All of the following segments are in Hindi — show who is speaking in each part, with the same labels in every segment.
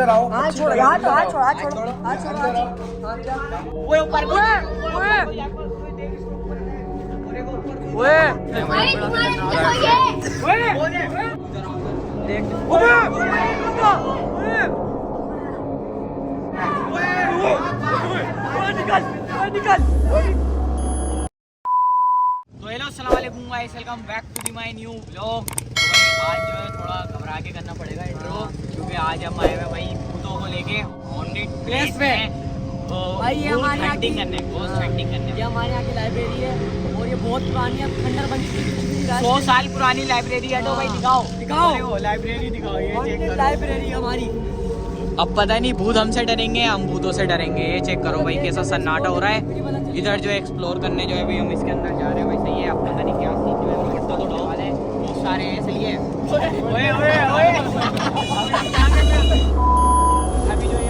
Speaker 1: अंदर आओ।
Speaker 2: हाथ छोड़ो, हाथ छोड़ो, हाथ छोड़ो, हाथ छोड़ो, हाथ छोड़ो, हाथ छोड़ो। हाँ, क्या?
Speaker 3: वो ऊपर
Speaker 4: भाई तुम्हारे नीचे
Speaker 3: तो हेलो अस्सलाम वालेकुम guys, welcome back to the my new vlog. आज जो है थोड़ा घबरा के करना पड़ेगा इंट्रो, क्योंकि आज हम आए हुए भाई भूतों को लेके हॉन्टेड प्लेस में
Speaker 2: भाई ये हमारे यहाँ
Speaker 3: हंटिंग करने, घोस्ट हंटिंग करने।
Speaker 2: ये हमारे यहाँ की लाइब्रेरी है और ये बहुत पुरानी है, खंडर बन चुकी है।
Speaker 3: 100 साल पुरानी लाइब्रेरी है। तो भाई दिखाओ
Speaker 2: दिखाओ
Speaker 3: लाइब्रेरी दिखाओ, ये चेक करो।
Speaker 2: लाइब्रेरी हमारी।
Speaker 3: अब पता नहीं भूत हमसे डरेंगे, हम भूतों से डरेंगे। ये चेक करो भाई कैसा सन्नाटा हो रहा है। इधर जो है एक्सप्लोर करने जो है भाई हम इसके अंदर जा रहे हैं। भाई सही है, अब पता नहीं क्या सीन जो है कितना तो वाले हैं, बहुत सारे हैं। सही है। ओए ओए ओए अभी जो ये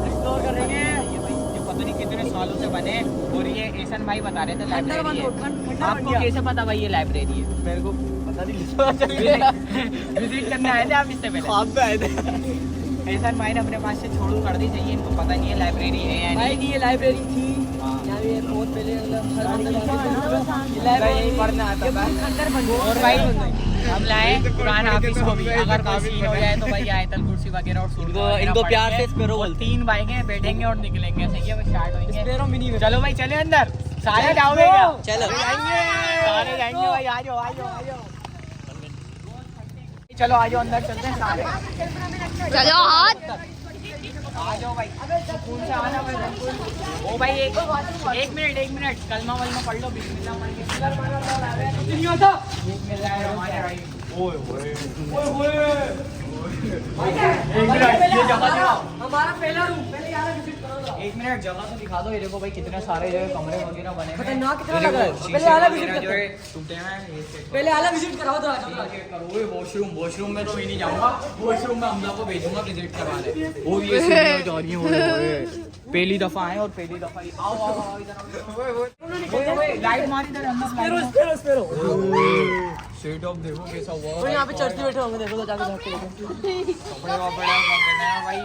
Speaker 3: एक्सप्लोर करेंगे। ये भाई ये पता नहीं कितने सालों से बने। और ये एहसन भाई बता रहे थे लाइब्रेरी है। आपको कैसे पता भाई ये लाइब्रेरी है?
Speaker 2: मेरे को पता नहीं,
Speaker 3: विजिट करने आए थे आप इससे पहले?
Speaker 2: आप पे आए थे।
Speaker 3: एहसन भाई ने अपने पास से छोड़ू कर दी। चाहिए इनको पता नहीं है लाइब्रेरी है या
Speaker 2: भाई
Speaker 3: नहीं।
Speaker 2: की ये लाइब्रेरी थी यहाँ ये बहुत पहले, लाइब्रेरी पढ़ना आता था। खंडर बन गया।
Speaker 3: और भाई हम लाए पुराना ऑफिस को भी, अगर कोई सीन हो जाए तो भाई आयतल कुर्सी वगैरह और सूट
Speaker 2: इनको प्यार से स्पेरो
Speaker 3: और
Speaker 2: बोलते
Speaker 3: 3 बाइक हैं, बैठेंगे और निकलेंगे। सही है, स्टार्ट होंगे।
Speaker 2: स्पेरो मिनी में।
Speaker 3: चलो भाई चले अंदर। सारे जाओगे क्या?
Speaker 2: चलो
Speaker 3: सारे जाएंगे भाई। आ जाओ आ जाओ आ जाओ। चलो आ जाओ अंदर चलते हैं सारे।
Speaker 4: चलो हाथ
Speaker 3: आ जाओ भाई। सुकून से आना भाई बिल्कुल। ओ भाई एक मिनट कलमा वलमा पढ़ लो। बिस्मिल्लाह पढ़ के नहीं आता। ये जगह दिखाओ।
Speaker 2: हमारा पहला रूम, पहले यहाँ विजिट करो।
Speaker 3: 1 मिनट जगह तो दिखा दो। ये देखो भाई कितने सारे जो है कमरे वगैरह बने हैं।
Speaker 2: खतरनाक कितना
Speaker 3: ये
Speaker 2: लग रहा है।
Speaker 3: देखो,
Speaker 2: पहले
Speaker 3: शीशे
Speaker 2: आला
Speaker 3: वगैरह
Speaker 2: विजिट
Speaker 3: जो है टूटे हुए हैं। ये चेक करो।
Speaker 2: पहले आला विजिट कराओ तो
Speaker 3: करो। वॉशरूम में तो मैं नहीं जाऊंगा। वॉशरूम में हमला को भेजूंगा विजिट करवाने। और ये सीढ़ियां जा रही हैं। पहली दफा आए और पहली दफा ही आओ आओ आओ इधर। लाइट मार इधर अंदर।
Speaker 2: स्पेरो
Speaker 3: सेट ऑफ देखो कैसा हुआ।
Speaker 2: और यहाँ पे चर्च बैठे होंगे, देखो तो जाके झाँक के देखो।
Speaker 3: कपड़े वपड़े हैं भाई।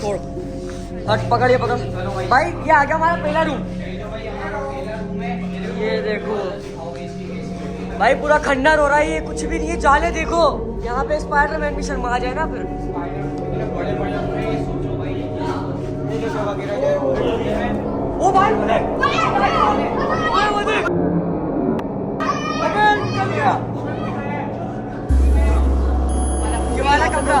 Speaker 2: छोड़ हट, पकड़ ये पकड़ भाई। ये आ गया हमारा पहला रूम। ये देखो भाई पूरा खंडर हो रहा है। ये कुछ भी नहीं है, जाले देखो। यहाँ पे स्पाइडरमैन भी शर्मा जाए ना फिर। ओ भाई वो देख, वो देख, अबे निकल गया ये वाला कमरा।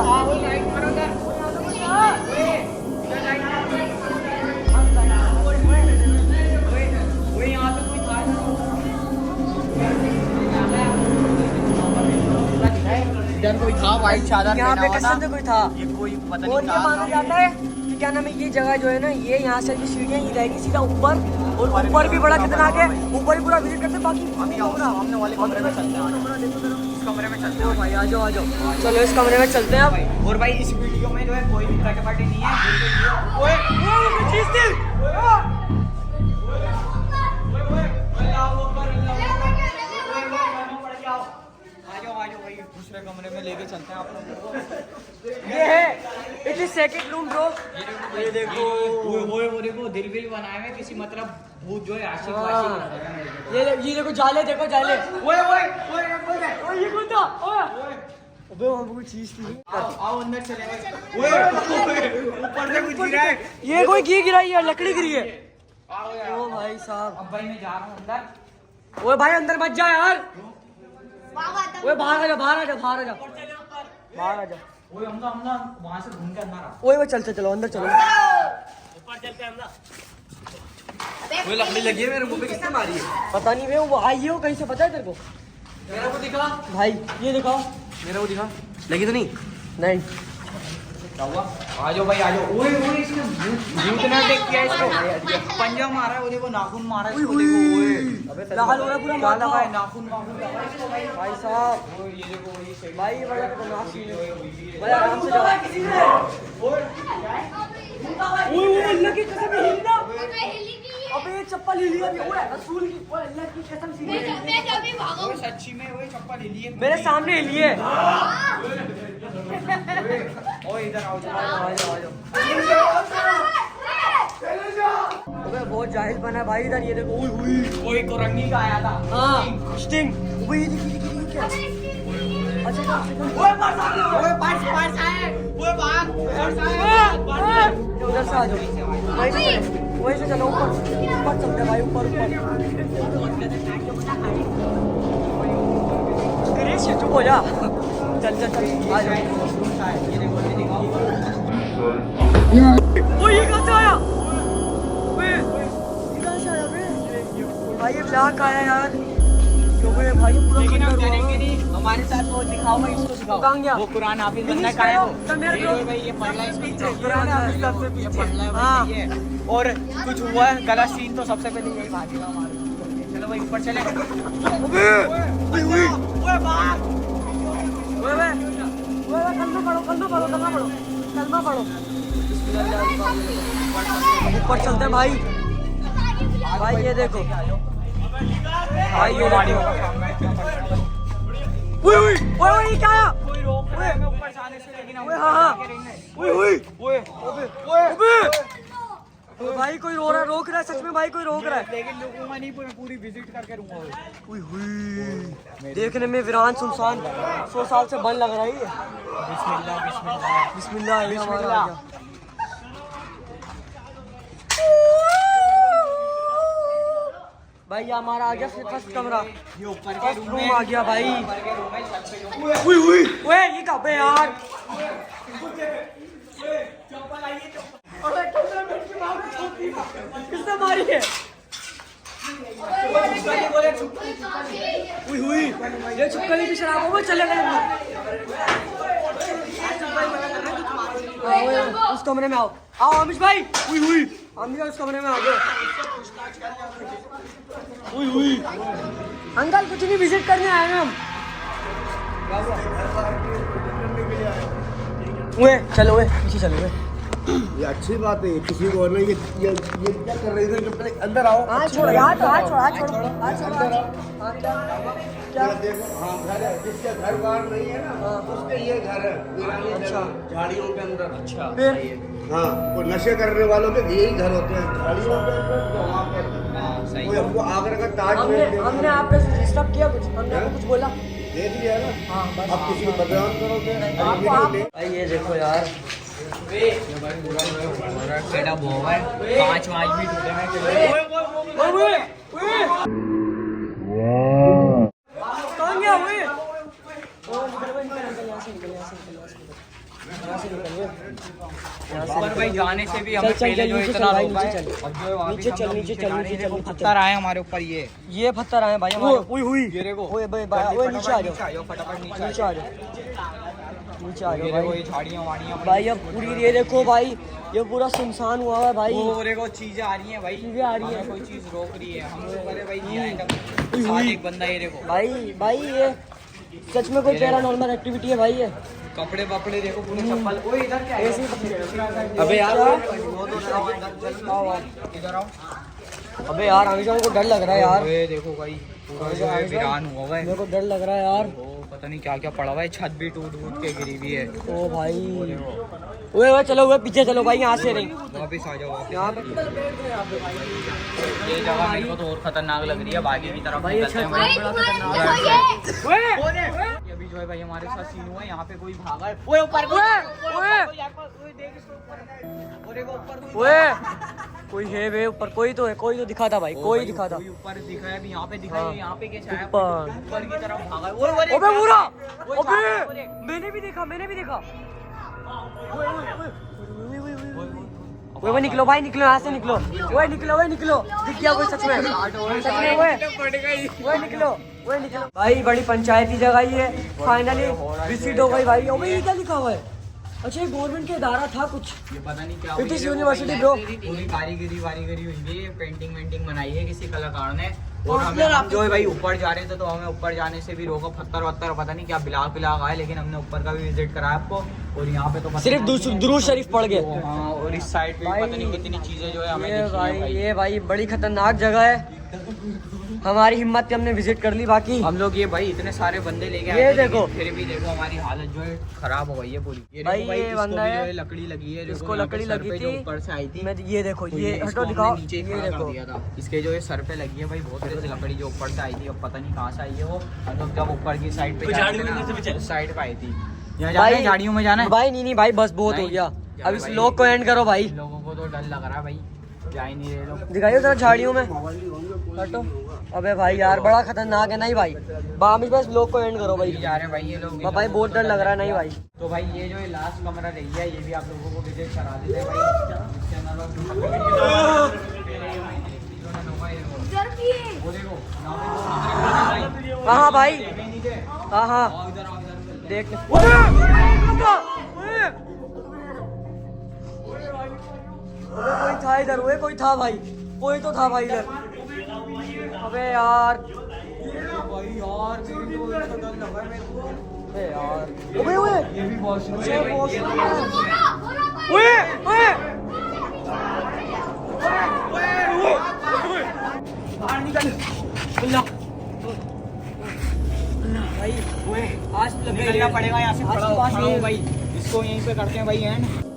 Speaker 3: इधर कोई था वाइट चादर
Speaker 2: यहाँ पे
Speaker 3: पहना हुआ
Speaker 2: कसम से कोई था।
Speaker 3: ये कोई पता
Speaker 2: और
Speaker 3: नहीं
Speaker 2: ये माना जाता है कि क्या नाम है, ये जगह जो है ना, ये यहाँ से सीढ़ियाँ ही जाएगी सीधा ऊपर। और ऊपर भी बड़ा खतरनाक है। ऊपर भी पूरा विजिट करते हैं। बाकी
Speaker 3: सामने वाले कमरे में चलते हैं। इस कमरे में चलते हैं
Speaker 2: भाई आ जाओ आ जाओ। चलो इस कमरे में चलते हैं अब।
Speaker 3: और भाई इस वीडियो में जो है कोई भी कटपट नहीं है। ओए दूसरे कमरे में लेके चलते हैं आप लोगों को।
Speaker 2: ये है it is second room bro.
Speaker 3: ये देखो वो देखो दिल विल बनाए हुए किसी मतलब भूत जो है आशिक वाशिक लग रहा है।
Speaker 2: ये देखो जाले, देखो जाले।
Speaker 3: ओए ओए ओए
Speaker 2: ये कौन था? अबे वहाँ पे कोई चीज थी।
Speaker 3: आओ अंदर चले गए। ओए ऊपर से कुछ गिरा है।
Speaker 2: ये कोई की गिराई है, लकड़ी गिरी है।
Speaker 3: आओ यार।
Speaker 2: ओ भाई साहब।
Speaker 3: अब भाई मैं जा रहा हूँ अंदर।
Speaker 2: ओए भाई अंदर मत जा यार। ओए बाहर आ जा, बाहर आ जा, बाहर आ जा, बाहर आ जा।
Speaker 3: ओए हमला वहाँ से घूम के अंदर आ।
Speaker 2: ओए वो चल चलो अंदर चलो।
Speaker 3: ऊपर चलते हैं हमला।
Speaker 1: वो लकड़ी लगी है मेरे मुंह पे, किसने मारी है?
Speaker 2: पता नहीं वो आई हो कहीं से, पता है तेरे को?
Speaker 1: मेरा को दिखा,
Speaker 2: भाई ये दिखाओ।
Speaker 1: मेरा को दिखा। लगी तो नहीं?
Speaker 2: नहीं।
Speaker 3: क्या हुआ? आ जाओ भाई आ जाओ। ओए ओए इसने भूत ने अटैक किया इसको। पंजा मारा है, वो देखो नाखून मारा है इसको। देखो ओए अबे
Speaker 2: लाल हो रहा पूरा
Speaker 3: क्या लगा
Speaker 2: माथा।
Speaker 3: है? नाखून लगा इसको भाई।
Speaker 2: भाई साहब
Speaker 3: ओए ये देखो ये सही
Speaker 2: भाई बड़ा खतरनाक सीन है। भाई आराम से जाओ। किसी ने ओए वो अल्लाह की कसम हिलना। अबे ये चप्पल ले लिया अभी। ओए रसूल की, ओए अल्लाह की कसम से
Speaker 4: मैं जब भी भागूं
Speaker 3: सच्ची में वही चप्पल ले लिए
Speaker 2: मेरे सामने ले लिए।
Speaker 3: ओए इधर आओ
Speaker 2: आ जाओ। अबे बहुत जाहिल बना भाई इधर, ये देखो।
Speaker 3: कोई कोरंगी का आया था।
Speaker 2: हाँ स्टिंग। ओए ये देखिए क्या। अच्छा
Speaker 3: ओए पर्स आए। ओए भाग पर्स आए।
Speaker 2: उधर से आ जाओ। वहीं से चलो ऊपर चलते भाई, ऊपर चुप हो जा। चल आ जाओ। ये कहाँ से आया? भाई ये ब्लैक आया यार। भाई पूरा
Speaker 3: लेकिन हम करेंगे नहीं, हमारे साथ वो दिखाओ भाई, इसको सिखाओ।
Speaker 2: कहाँ गया?
Speaker 3: वो कुरान हाफिज बनना का है वो।
Speaker 2: मेरे
Speaker 3: भाई ये पढ़ रहा है इसको।
Speaker 2: कुरान हाफिज सबसे
Speaker 3: ये
Speaker 2: पीछे।
Speaker 3: पढ़ रहा है
Speaker 2: हाँ।
Speaker 3: भाई ये। और कुछ हुआ है गलत सीन तो सबसे पहले यही भागेगा हमारे। चलो भाई ऊपर चले। ओए भाग।
Speaker 2: कलमा पढ़ो। ऊपर चलते हैं भाई। भाई ये देखो भाई, ये ओए क्या आया?
Speaker 3: कोई रोक रहा है ऊपर जाने से, लेकिन हम
Speaker 2: हाँ।
Speaker 3: ओए
Speaker 2: भाई कोई रोक रहा है सच में भाई, कोई रोक रहा है।
Speaker 3: लेकिन रुकूंगा नहीं, पूरी विजिट करके रहूंगा।
Speaker 2: देखने में वीरान सुनसान 100 साल से बंद लग रहा है।
Speaker 3: बिस्मिल्लाह
Speaker 2: बिस्मिल्लाह
Speaker 3: बिस्मिल्लाह।
Speaker 2: भाई ये हमारा आ गया फर्स्ट कमरा,
Speaker 3: ये ऊपर के
Speaker 2: फर्स्ट रूम आ गया भाई।
Speaker 3: ऊपर के रूम है, छत पे जो
Speaker 2: ओए ये कहाँ पे यार? किसने मारी है? ये छुपकली की शराबों में चले गए। उस कमरे में आओ अमिश भाई। हम भी उस कमरे में आ गए। अंकल कुछ नहीं, विजिट करने आए हैं हम। चलो पीछे चलो।
Speaker 5: ये अच्छी बात है, किसी को नहीं ये क्या कर रही है? पहले अंदर आओ।
Speaker 2: हाथ छोड़ो हाथ छोड़ो। क्या
Speaker 5: देखो, हाँ घर है, जिसके घर बार नहीं है ना उसके ये घर है वीरानी जगह, झाड़ियों के अंदर।
Speaker 3: अच्छा
Speaker 2: फिर
Speaker 5: हाँ, वो नशे करने वालों के यही घर होते हैं, झाड़ियों के अंदर। जो वहाँ पे
Speaker 3: सही
Speaker 5: कोई हमको आगरा का ताज
Speaker 2: हमने आपने डिस्टर्ब किया कुछ? हमने आपको कुछ बोला?
Speaker 5: देख लिया ना।
Speaker 2: हाँ बस।
Speaker 5: अब किसी को बदनाम करोगे?
Speaker 2: भाई ये देखो यार,
Speaker 3: सेटअप हुआ है, कांच वाँच भी टूटे हैं।
Speaker 2: कौन गया?
Speaker 3: ऊपर भाई जाने से भी हमें
Speaker 2: चल,
Speaker 3: पहले जो
Speaker 2: नीचे
Speaker 3: इतना
Speaker 2: चल भाई,
Speaker 3: रोका है,
Speaker 2: नीचे चल।
Speaker 3: अब जो है वहाँ भी
Speaker 2: नीचे
Speaker 3: हम
Speaker 2: चल,
Speaker 3: लोग
Speaker 2: नीचे
Speaker 3: नीचे
Speaker 2: चल,
Speaker 3: जा रहे हैं।
Speaker 2: नीचे
Speaker 3: देखो
Speaker 2: चल,
Speaker 3: पत्थर आए हमारे ऊपर।
Speaker 2: ये पत्थर आए भाई हमारे।
Speaker 3: ये देखो।
Speaker 2: ओए नीचे आ जाओ,
Speaker 3: फटाफट नीचे
Speaker 2: नीचे आ जाओ, नीचे आ
Speaker 3: ये
Speaker 2: जाओ
Speaker 3: देखो,
Speaker 2: भाई।
Speaker 3: ये झाड़ियाँ वाड़ियाँ
Speaker 2: भाई अब पूरी ये देखो भाई, ये पूरा सुनसान हुआ है भाई।
Speaker 3: वो देखो चीजें आ रही हैं भाई,
Speaker 2: चीजें आ रही हैं।
Speaker 3: हमें कोई चीज रोक रही है, हम लोग अरे भाई ये आइटम साथ एक बंदा, ये देखो
Speaker 2: भाई ये सच में कोई पैरानॉर्मल एक्टिविटी है भाई। ये
Speaker 3: कपड़े वपड़े देखो, पूरे चप्पल। ओए इधर क्या है?
Speaker 2: अबे यार
Speaker 3: इधर आओ।
Speaker 2: अबे यार हमेशा को डर लग रहा है यार।
Speaker 3: ये देखो भाई, पूरा जो है वीरान हुआ हुआ है।
Speaker 2: मेरे को डर लग रहा है यार।
Speaker 3: ओ पता नहीं क्या क्या पड़ा हुआ है, छत भी टूट के गिरी हुई है।
Speaker 2: ओ भाई ओए चलो पीछे चलो भाई, यहाँ से नहीं।
Speaker 3: वापिस आ जाओ वापिस।
Speaker 2: यहाँ पे
Speaker 3: ये जगह मेरे को तो और खतरनाक लग रही है, बाकी की तरफ
Speaker 2: भाई ये
Speaker 3: निकलते हैं।
Speaker 4: भाई तुम्हारे
Speaker 3: ये अभी जो है भाई हमारे साथ सीन हुआ है, यहाँ पे कोई भागा है। ओए ऊपर
Speaker 2: कोई है वे ऊपर, कोई तो है, कोई तो दिखा था भाई, कोई दिखा था।
Speaker 3: कोई ऊपर दिखा है, अभी यहाँ पे दिखा है, यहाँ पे कैसे आया?
Speaker 2: ऊपर।
Speaker 3: ऊपर की तरफ भागा है। ओए
Speaker 2: अबे पूरा
Speaker 3: ओए
Speaker 2: अबे मैंने भी देखा। ओए निकलो भाई, निकलो यहाँ से, निकलो। ओए निकलो दिख गया कोई सच में ओए निकलो भाई। बड़ी पंचायती जगह ही है, फाइनली विजिट हो गई भाई। अबे ये क्या लिखा हुआ है? अच्छा ये गवर्नमेंट के इदारा था कुछ।
Speaker 3: ये पता नहीं क्या
Speaker 2: It is university, bro।
Speaker 3: पूरी कारीगरी वारीगरी हुई है, पेंटिंग वेंटिंग बनाई है किसी कलाकार ने। और हम जो है भाई ऊपर जा रहे थे तो हमें ऊपर जाने से भी रोका, पत्थर वत्थर पता नहीं क्या बिलाग आए, लेकिन हमने ऊपर का भी विजिट कराया आपको। और यहाँ पे तो
Speaker 2: सिर्फ दुरूद शरीफ पढ़ गए।
Speaker 3: हाँ, और इस साइड पे
Speaker 2: भाई,
Speaker 3: पता नहीं कितनी चीजें जो है हमें
Speaker 2: ये
Speaker 3: दिखी हैं
Speaker 2: भाई ये भाई बड़ी खतरनाक जगह है। हमारी हिम्मत की हमने विजिट कर ली। बाकी
Speaker 3: हम लोग ये भाई इतने सारे बंदे लेके
Speaker 2: ये
Speaker 3: आए थे,
Speaker 2: देखो।
Speaker 3: लेकिन फिर भी देखो हमारी हालत जो है खराब हो गई है पूरी। ये
Speaker 2: भाई,
Speaker 3: देखो
Speaker 2: ये
Speaker 3: इसको
Speaker 2: बंदा
Speaker 3: भी
Speaker 2: है,
Speaker 3: जो है लकड़ी लगी है,
Speaker 2: इसको
Speaker 3: देखो यहाँ पे
Speaker 2: लकड़ी
Speaker 3: सर
Speaker 2: लगी
Speaker 3: पे जो
Speaker 2: थी।
Speaker 3: ऊपर से आई थी।
Speaker 2: मैं ये देखो
Speaker 3: तो
Speaker 2: ये
Speaker 3: इसको
Speaker 2: हटो
Speaker 3: हमने
Speaker 2: दिखाओ,
Speaker 3: नीचे ही
Speaker 2: ये
Speaker 3: खड़ा कर
Speaker 2: देखो
Speaker 3: दिया था। इसके जो है सर पे लगी है भाई बहुत तेज लकड़ी जो ऊपर से आई थी, अब पता नहीं कहाँ से आई है वो। हम लोग जब ऊपर की साइड पे उस साइड पे आई थी। यहाँ जाना है, झाड़ियों में जाना है
Speaker 2: भाई नहीं भाई बस बहुत हो
Speaker 3: नहीं,
Speaker 2: गया।
Speaker 3: क्या
Speaker 2: अब इस
Speaker 3: भाई?
Speaker 2: लोग को एंड करो भाई।
Speaker 3: लोगों को तो डर लग रहा है भाई, जा ही नहीं रहे लोग।
Speaker 2: दिखाइए जरा झाड़ियों में, हटो। अबे भाई यार बड़ा खतरनाक है। नहीं भाई बामिश बस लोग को एंड करो भाई।
Speaker 3: जा रहे हैं भाई ये लोग।
Speaker 2: भाई बहुत डर लग रहा है। नहीं भाई
Speaker 3: तो भाई ये जो है लास्ट कमरा रही है, ये भी आप लोगों को विजिट करा देते हैं भाई।
Speaker 4: उधर भी है।
Speaker 3: वो देखो
Speaker 2: हाँ भाई हाँ हाँ
Speaker 3: इधर आओ, इधर
Speaker 2: देख ले। कोई था इधर, वो कोई था भाई, कोई तो था भाई इधर। अबे यार
Speaker 3: भाई यार मेरी तो इतना डर लगा मेरे को।
Speaker 2: अबे यार ओए ओए
Speaker 3: ये भी वॉशरूम
Speaker 2: ये
Speaker 3: है।
Speaker 2: वॉशरूम
Speaker 3: ये
Speaker 2: है। ओए ओए
Speaker 3: बाहर निकल।
Speaker 2: भाई
Speaker 3: आज निकलना पड़ेगा यहाँ से।
Speaker 2: आज
Speaker 3: खड़ा
Speaker 2: की बात
Speaker 3: हो
Speaker 2: ये-
Speaker 3: भाई, इसको यहीं पे करते हैं भाई एंड।